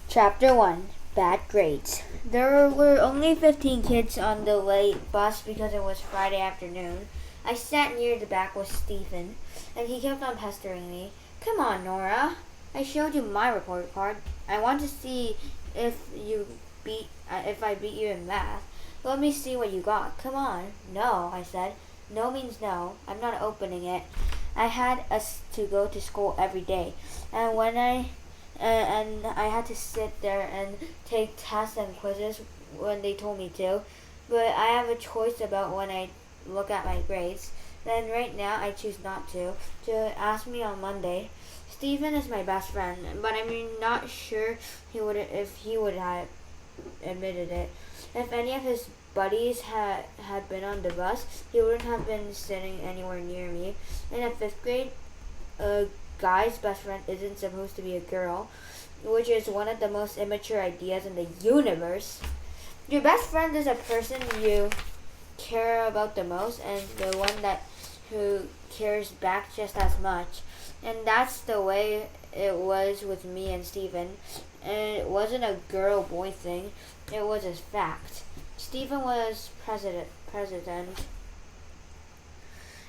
Chapter 1 Bad Grades. There were only 15 kids on the late bus because it was Friday afternoon. I sat near the back with Stephen, and he kept on pestering me. Come on, Nora. I showed you my report card. I want to see if I beat you in math. Let me see what you got. Come on. No, I said. No means no. I'm not opening it. I had us to go to school every day, and and I had to sit there and take tests and quizzes when they told me to. But I have a choice about when I look at my grades. Then right now I choose not to. Ask me on Monday. Stephen is my best friend, but I'm not sure if he would have admitted it. If any of his buddies had been on the bus, he wouldn't have been sitting anywhere near me. In a fifth grade, a guy's best friend isn't supposed to be a girl, which is one of the most immature ideas in the universe. Your best friend is a person you care about the most and the one that who cares back just as much. And that's the way it was with me and Stephen. And it wasn't a girl boy thing, it was a fact. Stephen was president.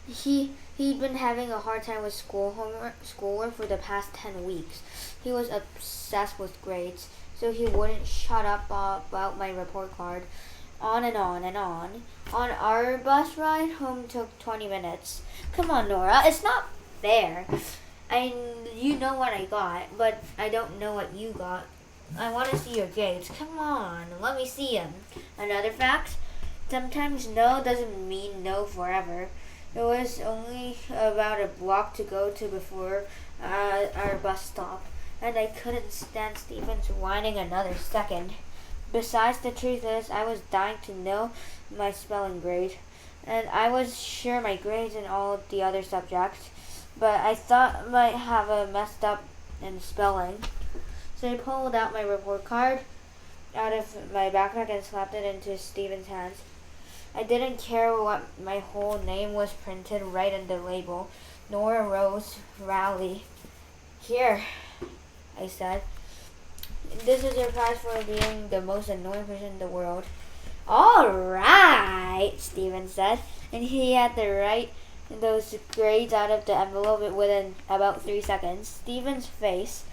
He'd been having a hard time with schoolwork for the past 10 weeks. He was obsessed with grades, so he wouldn't shut up about my report card. On and on and on. On our bus ride home took 20 minutes. Come on, Nora, it's not fair. You know what I got, but I don't know what you got. I want to see your grades. Come on, let me see them. Another fact: sometimes no doesn't mean no forever. It was only about a block to go to before our bus stop, and I couldn't stand Stephen's whining another second. Besides, the truth is, I was dying to know my spelling grade, and I was sure my grades in all of the other subjects, but I thought I might have a messed up in spelling. So I pulled out my report card out of my backpack and slapped it into Stephen's hands. I didn't care what my whole name was printed right in the label. Nora Rose Rowley. Here, I said. This is your prize for being the most annoying person in the world. All right, Stephen said, and he had to write those grades out of the envelope within about 3 seconds. Stephen's face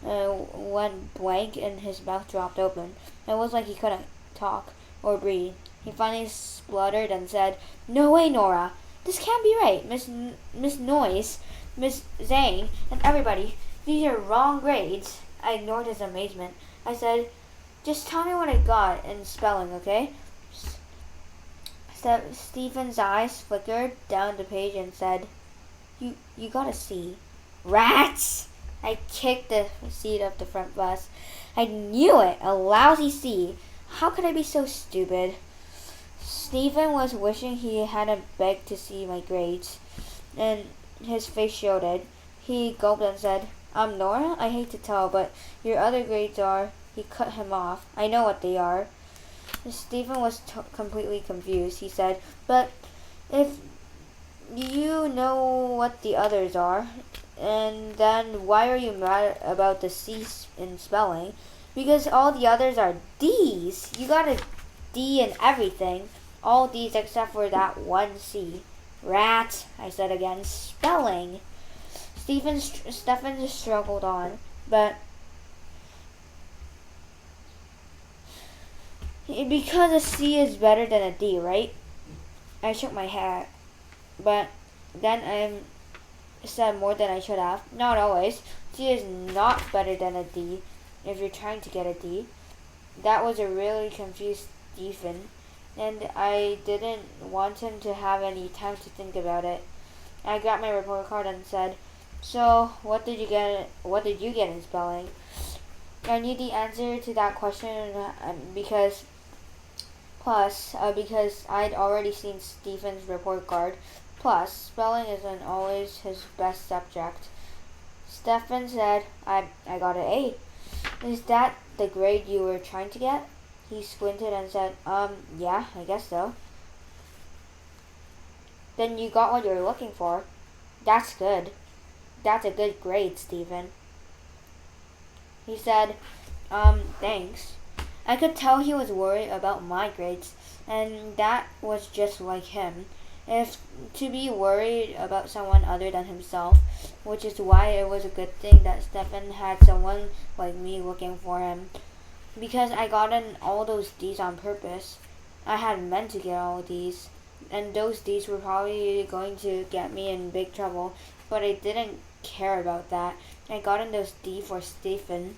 went blank and his mouth dropped open. It was like he couldn't talk or breathe. He finally spluttered and said, "No way, Nora. This can't be right. Miss Noyes, Miss Zhang, and everybody. These are wrong grades." I ignored his amazement. I said, "Just tell me what I got in spelling, okay?" Stephen's eyes flickered down the page and said, You got a C." Rats! I kicked the seat of the front bus. I knew it! A lousy C. How could I be so stupid? Stephen was wishing he hadn't begged to see my grades, and his face showed it. He gulped and said, Nora, I hate to tell, but your other grades are..." He cut him off. "I know what they are." Stephen was completely confused. He said, "But if you know what the others are, and then why are you mad about the C's in spelling? Because all the others are D's. You got a D in everything. All D's except for that one C." "Rat," I said again. "Spelling." Stephen struggled on, but because a C is better than a D, right? I shook my head, but then I said more than I should have. Not always. C is not better than a D if you're trying to get a D. That was a really confused Stephen, and I didn't want him to have any time to think about it. I grabbed my report card and said, "So, what did you get in spelling?" I knew the answer to that question because I'd already seen Stephen's report card. Plus, spelling isn't always his best subject. Stephen said, I got an A." "Is that the grade you were trying to get?" He squinted and said, yeah, I guess so." "Then you got what you're looking for." "That's good. That's a good grade, Stephen." He said, thanks. I could tell he was worried about my grades, and that was just like him. If to be worried about someone other than himself, which is why it was a good thing that Stefan had someone like me looking for him. Because I gotten all those D's on purpose. I hadn't meant to get all these, and those D's were probably going to get me in big trouble, but I didn't care about that. I gotten those D for Stephen.